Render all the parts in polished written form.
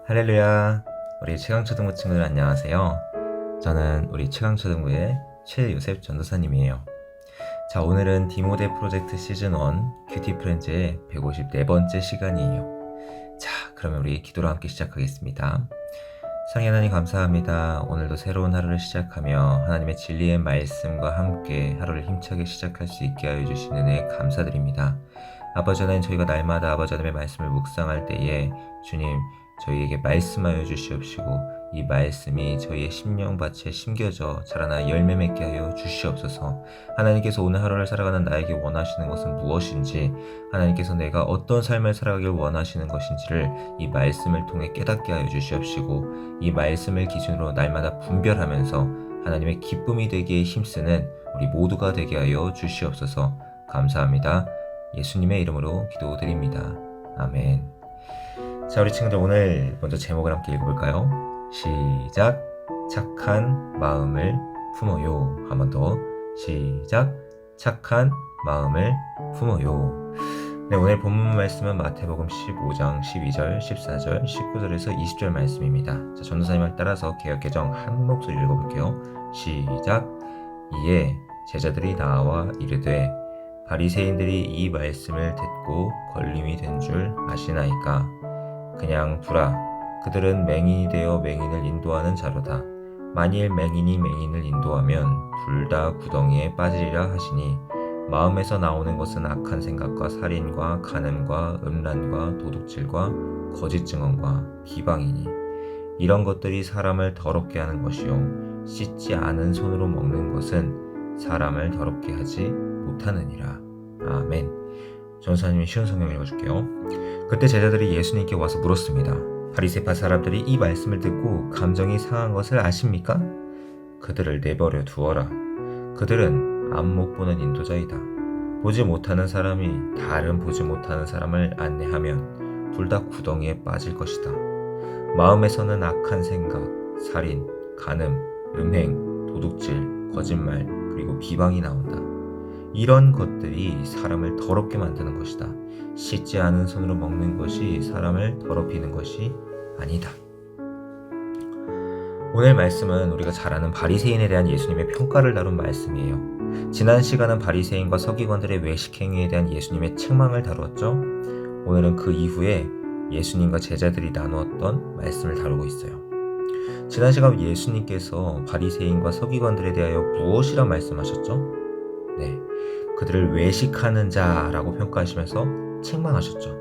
할렐루야. 우리 최강초등부 친구들 안녕하세요. 저는 우리 최강초등부의 최요셉 전도사님이에요. 자, 오늘은 디모데 프로젝트 시즌 1 큐티 프렌즈의 154번째 시간이에요. 자, 그러면 우리 기도로 함께 시작하겠습니다. 사랑의 하나님 감사합니다. 오늘도 새로운 하루를 시작하며 하나님의 진리의 말씀과 함께 하루를 힘차게 시작할 수 있게 하여 주신 은혜 감사드립니다. 아버지 하나님, 저희가 날마다 아버지 하나님의 말씀을 묵상할 때에 주님 저희에게 말씀하여 주시옵시고 이 말씀이 저희의 심령밭에 심겨져 자라나 열매 맺게 하여 주시옵소서. 하나님께서 오늘 하루를 살아가는 나에게 원하시는 것은 무엇인지, 하나님께서 내가 어떤 삶을 살아가길 원하시는 것인지를 이 말씀을 통해 깨닫게 하여 주시옵시고 이 말씀을 기준으로 날마다 분별하면서 하나님의 기쁨이 되기에 힘쓰는 우리 모두가 되게 하여 주시옵소서. 감사합니다. 예수님의 이름으로 기도드립니다. 아멘. 자, 우리 친구들 오늘 먼저 제목을 함께 읽어볼까요? 시작. 착한 마음을 품어요. 한 번 더. 시작. 착한 마음을 품어요. 네, 오늘 본문 말씀은 마태복음 15장 12절, 14절, 19절에서 20절 말씀입니다. 자, 전도사님을 따라서 개역개정 한 목소리 읽어볼게요. 시작. 이에 제자들이 나와 이르되 바리새인들이 이 말씀을 듣고 걸림이 된 줄 아시나이까? 그냥 두라. 그들은 맹인이 되어 맹인을 인도하는 자로다. 만일 맹인이 맹인을 인도하면 둘 다 구덩이에 빠지리라 하시니 마음에서 나오는 것은 악한 생각과 살인과 간음과 음란과 도둑질과 거짓 증언과 비방이니 이런 것들이 사람을 더럽게 하는 것이요 씻지 않은 손으로 먹는 것은 사람을 더럽게 하지 못하느니라. 아멘. 전도사님이 쉬운 성경 읽어줄게요. 그때 제자들이 예수님께 와서 물었습니다. 바리새파 사람들이 이 말씀을 듣고 감정이 상한 것을 아십니까? 그들을 내버려 두어라. 그들은 앞 못 보는 인도자이다. 보지 못하는 사람이 다른 보지 못하는 사람을 안내하면 둘 다 구덩이에 빠질 것이다. 마음에서는 악한 생각, 살인, 간음, 음행, 도둑질, 거짓말, 그리고 비방이 나온다. 이런 것들이 사람을 더럽게 만드는 것이다. 씻지 않은 손으로 먹는 것이 사람을 더럽히는 것이 아니다. 오늘 말씀은 우리가 잘 아는 바리새인에 대한 예수님의 평가를 다룬 말씀이에요. 지난 시간은 바리새인과 서기관들의 외식 행위에 대한 예수님의 책망을 다루었죠. 오늘은 그 이후에 예수님과 제자들이 나누었던 말씀을 다루고 있어요. 지난 시간 예수님께서 바리새인과 서기관들에 대하여 무엇이라 말씀하셨죠? 네, 그들을 외식하는 자라고 평가하시면서 책망하셨죠.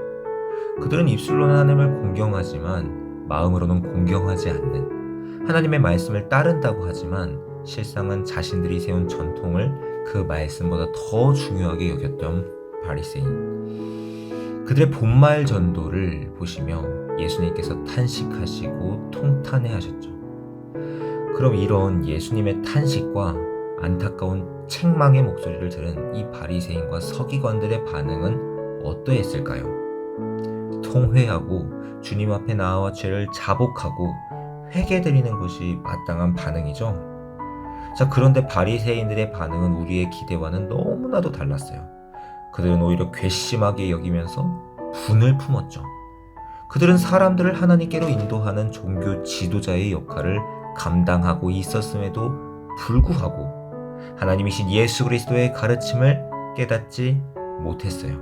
그들은 입술로는 하나님을 공경하지만 마음으로는 공경하지 않는, 하나님의 말씀을 따른다고 하지만 실상은 자신들이 세운 전통을 그 말씀보다 더 중요하게 여겼던 바리새인. 그들의 본말 전도를 보시며 예수님께서 탄식하시고 통탄해 하셨죠. 그럼 이런 예수님의 탄식과 안타까운 책망의 목소리를 들은 이 바리새인과 서기관들의 반응은 어떠했을까요? 통회하고 주님 앞에 나와 죄를 자복하고 회개드리는 것이 마땅한 반응이죠. 자, 그런데 바리새인들의 반응은 우리의 기대와는 너무나도 달랐어요. 그들은 오히려 괘씸하게 여기면서 분을 품었죠. 그들은 사람들을 하나님께로 인도하는 종교 지도자의 역할을 감당하고 있었음에도 불구하고 하나님이신 예수 그리스도의 가르침을 깨닫지 못했어요.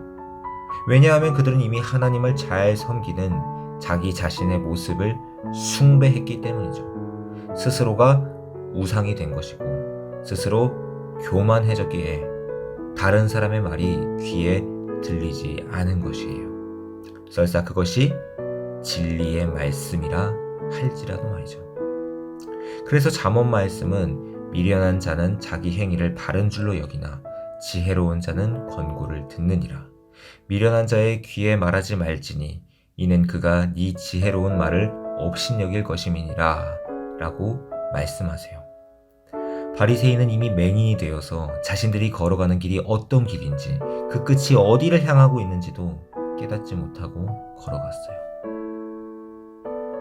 왜냐하면 그들은 이미 하나님을 잘 섬기는 자기 자신의 모습을 숭배했기 때문이죠. 스스로가 우상이 된 것이고 스스로 교만해졌기에 다른 사람의 말이 귀에 들리지 않은 것이에요. 설사 그것이 진리의 말씀이라 할지라도 말이죠. 그래서 잠언 말씀은 미련한 자는 자기 행위를 바른 줄로 여기나 지혜로운 자는 권고를 듣느니라. 미련한 자의 귀에 말하지 말지니 이는 그가 네 지혜로운 말을 업신여길 것임이니라 라고 말씀하세요. 바리새인은 이미 맹인이 되어서 자신들이 걸어가는 길이 어떤 길인지 그 끝이 어디를 향하고 있는지도 깨닫지 못하고 걸어갔어요.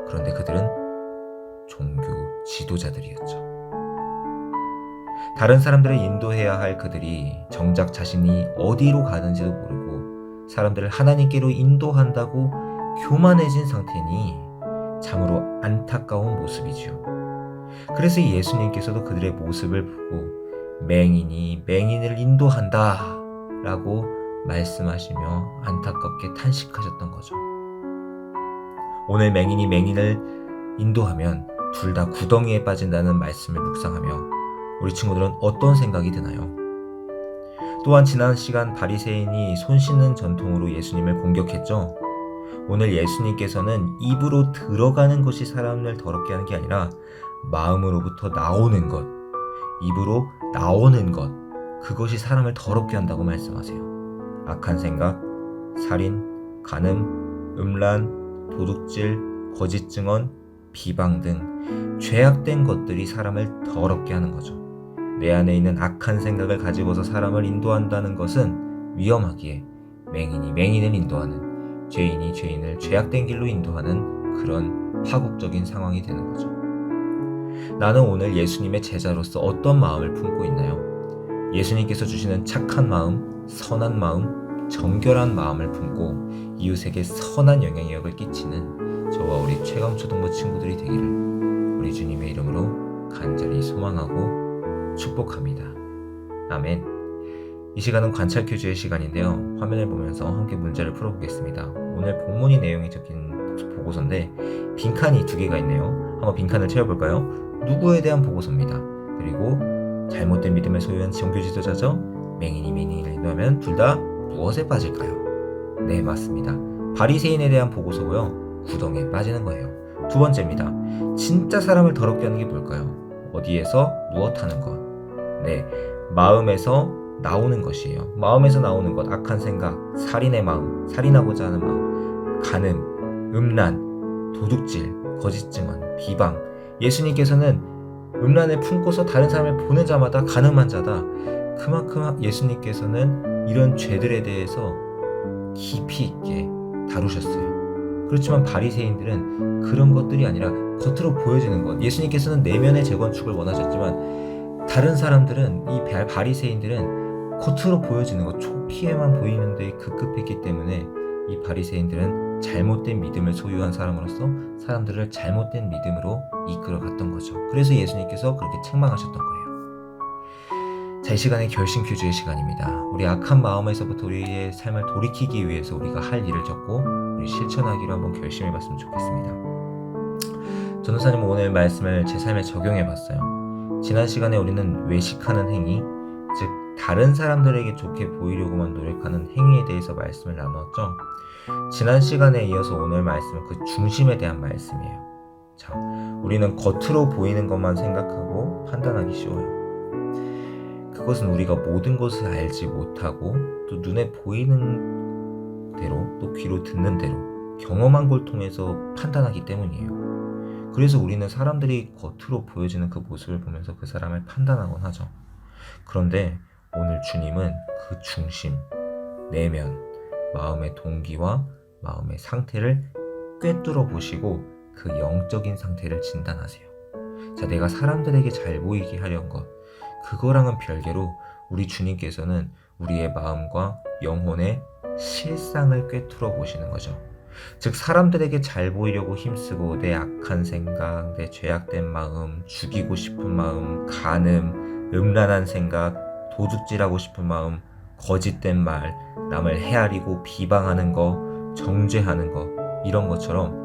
그런데 그들은 종교 지도자들이었죠. 다른 사람들을 인도해야 할 그들이 정작 자신이 어디로 가는지도 모르고 사람들을 하나님께로 인도한다고 교만해진 상태니 참으로 안타까운 모습이지요. 그래서 이 예수님께서도 그들의 모습을 보고 맹인이 맹인을 인도한다 라고 말씀하시며 안타깝게 탄식하셨던 거죠. 오늘 맹인이 맹인을 인도하면 둘 다 구덩이에 빠진다는 말씀을 묵상하며 우리 친구들은 어떤 생각이 드나요? 또한 지난 시간 바리새인이 손 씻는 전통으로 예수님을 공격했죠. 오늘 예수님께서는 입으로 들어가는 것이 사람을 더럽게 하는 게 아니라 마음으로부터 나오는 것, 입으로 나오는 것, 그것이 사람을 더럽게 한다고 말씀하세요. 악한 생각, 살인, 간음, 음란, 도둑질, 거짓 증언, 비방 등 죄악된 것들이 사람을 더럽게 하는 거죠. 내 안에 있는 악한 생각을 가지고서 사람을 인도한다는 것은 위험하기에 맹인이 맹인을 인도하는, 죄인이 죄인을 죄악된 길로 인도하는 그런 파국적인 상황이 되는 거죠. 나는 오늘 예수님의 제자로서 어떤 마음을 품고 있나요? 예수님께서 주시는 착한 마음, 선한 마음, 정결한 마음을 품고 이웃에게 선한 영향력을 끼치는 저와 우리 최강초등부 친구들이 되기를 우리 주님의 이름으로 간절히 소망하고 축복합니다. 아멘. 이 시간은 관찰 퀴즈의 시간인데요. 화면을 보면서 함께 문제를 풀어보겠습니다. 오늘 본문이 내용이 적힌 보고서인데 빈칸이 2개가 있네요. 한번 빈칸을 채워볼까요? 누구에 대한 보고서입니다. 그리고 잘못된 믿음을 소유한 종교 지도자죠. 맹인이 맹인을 인도하면 둘 다 무엇에 빠질까요? 네, 맞습니다. 바리새인에 대한 보고서고요. 구덩이에 빠지는 거예요. 두 번째입니다. 진짜 사람을 더럽게 하는 게 뭘까요? 어디에서 무엇하는 것? 네, 마음에서 나오는 것이에요. 마음에서 나오는 것, 악한 생각, 살인의 마음, 살인하고자 하는 마음, 간음, 음란, 도둑질, 거짓 증언, 비방. 예수님께서는 음란을 품고서 다른 사람을 보는 자마다 간음한 자다. 그만큼 예수님께서는 이런 죄들에 대해서 깊이 있게 다루셨어요. 그렇지만 바리새인들은 그런 것들이 아니라 겉으로 보여지는 것. 예수님께서는 내면의 재건축을 원하셨지만 다른 사람들은, 이 바리새인들은 겉으로 보여지는 것, 초피에만 보이는 데 급급했기 때문에 이 바리새인들은 잘못된 믿음을 소유한 사람으로서 사람들을 잘못된 믿음으로 이끌어갔던 거죠. 그래서 예수님께서 그렇게 책망하셨던 거예요. 자, 이 시간은 결심 퀴즈의 시간입니다. 우리 악한 마음에서부터 우리의 삶을 돌이키기 위해서 우리가 할 일을 적고 우리 실천하기로 한번 결심해봤으면 좋겠습니다. 전도사님은 오늘 말씀을 제 삶에 적용해봤어요. 지난 시간에 우리는 외식하는 행위, 즉 다른 사람들에게 좋게 보이려고만 노력하는 행위에 대해서 말씀을 나누었죠. 지난 시간에 이어서 오늘 말씀은 그 중심에 대한 말씀이에요. 자, 우리는 겉으로 보이는 것만 생각하고 판단하기 쉬워요. 그것은 우리가 모든 것을 알지 못하고 또 눈에 보이는 대로 또 귀로 듣는 대로 경험한 걸 통해서 판단하기 때문이에요. 그래서 우리는 사람들이 겉으로 보여지는 그 모습을 보면서 그 사람을 판단하곤 하죠. 그런데 오늘 주님은 그 중심, 내면, 마음의 동기와 마음의 상태를 꿰뚫어 보시고 그 영적인 상태를 진단하세요. 자, 내가 사람들에게 잘 보이게 하려는 것, 그거랑은 별개로 우리 주님께서는 우리의 마음과 영혼의 실상을 꿰뚫어 보시는 거죠. 즉 사람들에게 잘 보이려고 힘쓰고 내 악한 생각, 내 죄악된 마음, 죽이고 싶은 마음, 간음, 음란한 생각, 도둑질하고 싶은 마음, 거짓된 말, 남을 헤아리고 비방하는 거, 정죄하는 거, 이런 것처럼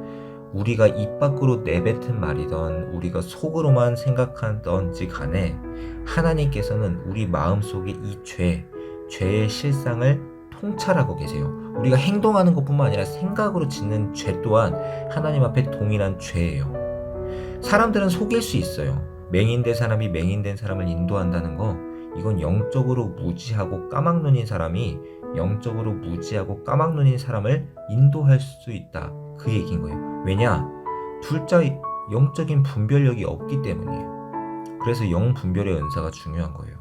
우리가 입 밖으로 내뱉은 말이던 우리가 속으로만 생각하던지 간에 하나님께서는 우리 마음속에 이 죄의 실상을 통찰하고 계세요. 우리가 행동하는 것뿐만 아니라 생각으로 짓는 죄 또한 하나님 앞에 동일한 죄예요. 사람들은 속일 수 있어요. 맹인된 사람이 맹인된 사람을 인도한다는 거, 이건 영적으로 무지하고 까막눈인 사람이 영적으로 무지하고 까막눈인 사람을 인도할 수 있다, 그 얘기인 거예요. 왜냐? 둘자 영적인 분별력이 없기 때문이에요. 그래서 영분별의 은사가 중요한 거예요.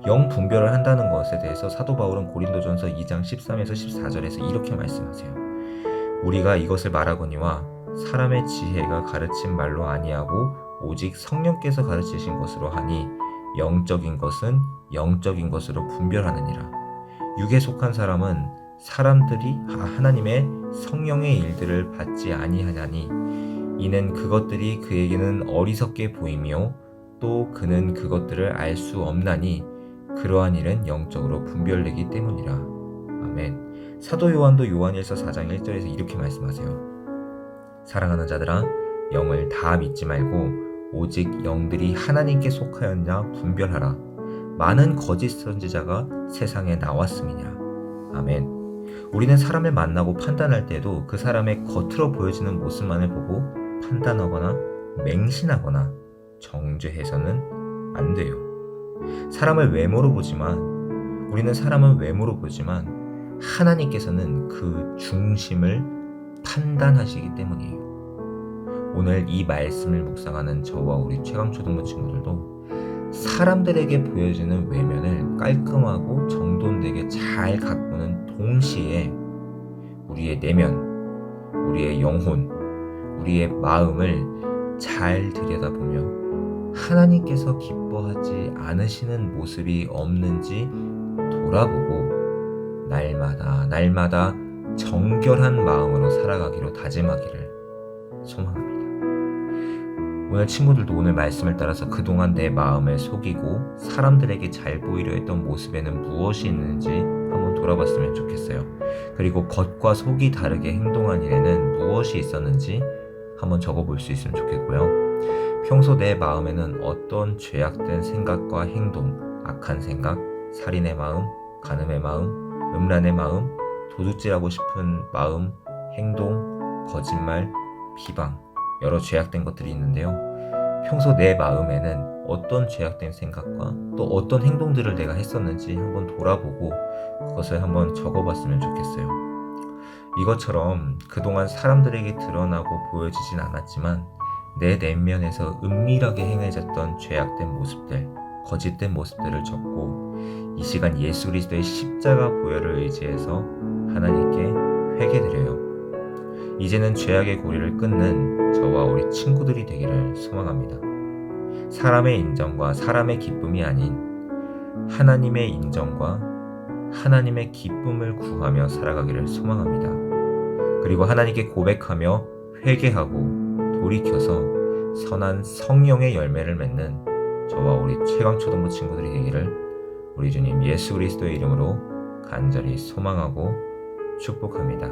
영분별을 한다는 것에 대해서 사도 바울은 고린도전서 2장 13에서 14절에서 이렇게 말씀하세요. 우리가 이것을 말하거니와 사람의 지혜가 가르친 말로 아니하고 오직 성령께서 가르치신 것으로 하니 영적인 것은 영적인 것으로 분별하느니라. 육에 속한 사람은 사람들이 하나님의 성령의 일들을 받지 아니하냐니 이는 그것들이 그에게는 어리석게 보이며 또 그는 그것들을 알 수 없나니 그러한 일은 영적으로 분별되기 때문이라. 아멘. 사도 요한도 요한일서 4장 1절에서 이렇게 말씀하세요. 사랑하는 자들아, 영을 다 믿지 말고 오직 영들이 하나님께 속하였냐 분별하라. 많은 거짓 선지자가 세상에 나왔음이니라. 아멘. 우리는 사람을 만나고 판단할 때도 그 사람의 겉으로 보여지는 모습만을 보고 판단하거나 맹신하거나 정죄해서는 안 돼요. 우리는 사람은 외모로 보지만 하나님께서는 그 중심을 판단하시기 때문이에요. 오늘 이 말씀을 묵상하는 저와 우리 최강초등부 친구들도 사람들에게 보여지는 외면을 깔끔하고 정돈되게 잘 가꾸는 동시에 우리의 내면, 우리의 영혼, 우리의 마음을 잘 들여다보며 하나님께서 기뻐하지 않으시는 모습이 없는지 돌아보고 날마다 정결한 마음으로 살아가기로 다짐하기를 소망합니다. 오늘 친구들도 오늘 말씀을 따라서 그동안 내 마음을 속이고 사람들에게 잘 보이려 했던 모습에는 무엇이 있는지 한번 돌아봤으면 좋겠어요. 그리고 겉과 속이 다르게 행동한 일에는 무엇이 있었는지 한번 적어볼 수 있으면 좋겠고요. 평소 내 마음에는 어떤 죄악된 생각과 행동, 악한 생각, 살인의 마음, 간음의 마음, 음란의 마음, 도둑질하고 싶은 마음, 행동, 거짓말, 비방, 여러 죄악된 것들이 있는데요. 평소 내 마음에는 어떤 죄악된 생각과 또 어떤 행동들을 내가 했었는지 한번 돌아보고 그것을 한번 적어봤으면 좋겠어요. 이것처럼 그동안 사람들에게 드러나고 보여지진 않았지만 내 내면에서 은밀하게 행해졌던 죄악된 모습들, 거짓된 모습들을 적고 이 시간 예수 그리스도의 십자가 보혈을 의지해서 하나님께 회개드려요. 이제는 죄악의 고리를 끊는 저와 우리 친구들이 되기를 소망합니다. 사람의 인정과 사람의 기쁨이 아닌 하나님의 인정과 하나님의 기쁨을 구하며 살아가기를 소망합니다. 그리고 하나님께 고백하며 회개하고 돌이켜서 선한 성령의 열매를 맺는 저와 우리 최강초등부 친구들이 되기를 우리 주님 예수 그리스도의 이름으로 간절히 소망하고 축복합니다.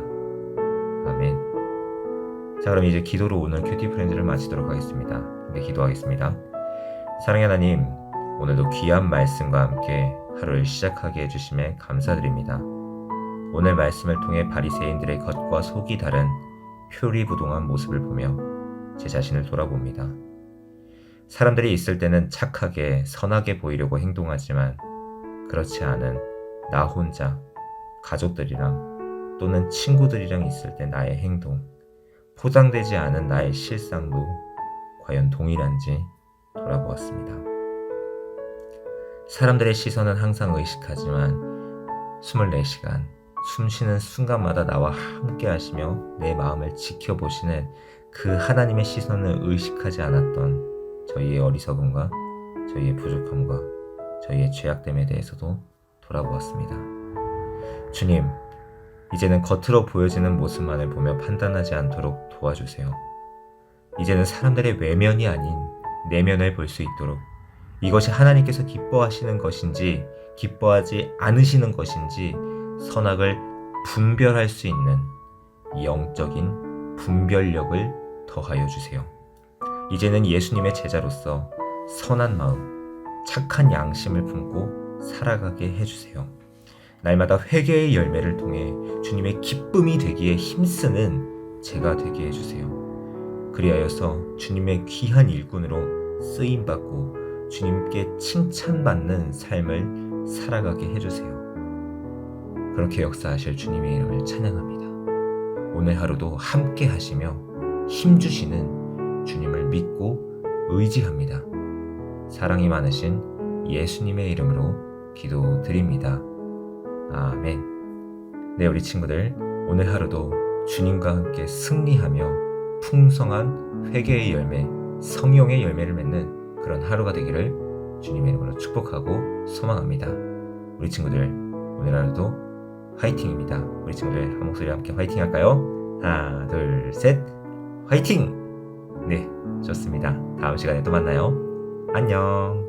아멘. 자, 그럼 이제 기도로 오늘 큐티 프렌즈를 마치도록 하겠습니다. 함께 기도하겠습니다. 사랑의 하나님, 오늘도 귀한 말씀과 함께 하루를 시작하게 해주심에 감사드립니다. 오늘 말씀을 통해 바리새인들의 겉과 속이 다른 표리부동한 모습을 보며 제 자신을 돌아봅니다. 사람들이 있을 때는 착하게 선하게 보이려고 행동하지만 그렇지 않은 나 혼자 가족들이랑 또는 친구들이랑 있을 때 나의 행동, 포장되지 않은 나의 실상도 과연 동일한지 돌아보았습니다. 사람들의 시선은 항상 의식하지만 24시간 숨 쉬는 순간마다 나와 함께 하시며 내 마음을 지켜보시는 그 하나님의 시선을 의식하지 않았던 저희의 어리석음과 저희의 부족함과 저희의 죄악됨에 대해서도 돌아보았습니다. 주님, 이제는 겉으로 보여지는 모습만을 보며 판단하지 않도록 도와주세요. 이제는 사람들의 외면이 아닌 내면을 볼 수 있도록 이것이 하나님께서 기뻐하시는 것인지 기뻐하지 않으시는 것인지 선악을 분별할 수 있는 영적인 분별력을 더하여 주세요. 이제는 예수님의 제자로서 선한 마음, 착한 양심을 품고 살아가게 해주세요. 날마다 회개의 열매를 통해 주님의 기쁨이 되기에 힘쓰는 제가 되게 해주세요. 그리하여서 주님의 귀한 일꾼으로 쓰임받고 주님께 칭찬받는 삶을 살아가게 해주세요. 그렇게 역사하실 주님의 이름을 찬양합니다. 오늘 하루도 함께 하시며 힘주시는 주님을 믿고 의지합니다. 사랑이 많으신 예수님의 이름으로 기도드립니다. 아멘. 네, 우리 친구들, 오늘 하루도 주님과 함께 승리하며 풍성한 회개의 열매, 성령의 열매를 맺는 그런 하루가 되기를 주님의 이름으로 축복하고 소망합니다. 우리 친구들, 오늘 하루도 화이팅입니다. 우리 친구들 한 목소리 함께 화이팅 할까요? 하나, 둘, 셋, 화이팅! 네, 좋습니다. 다음 시간에 또 만나요. 안녕.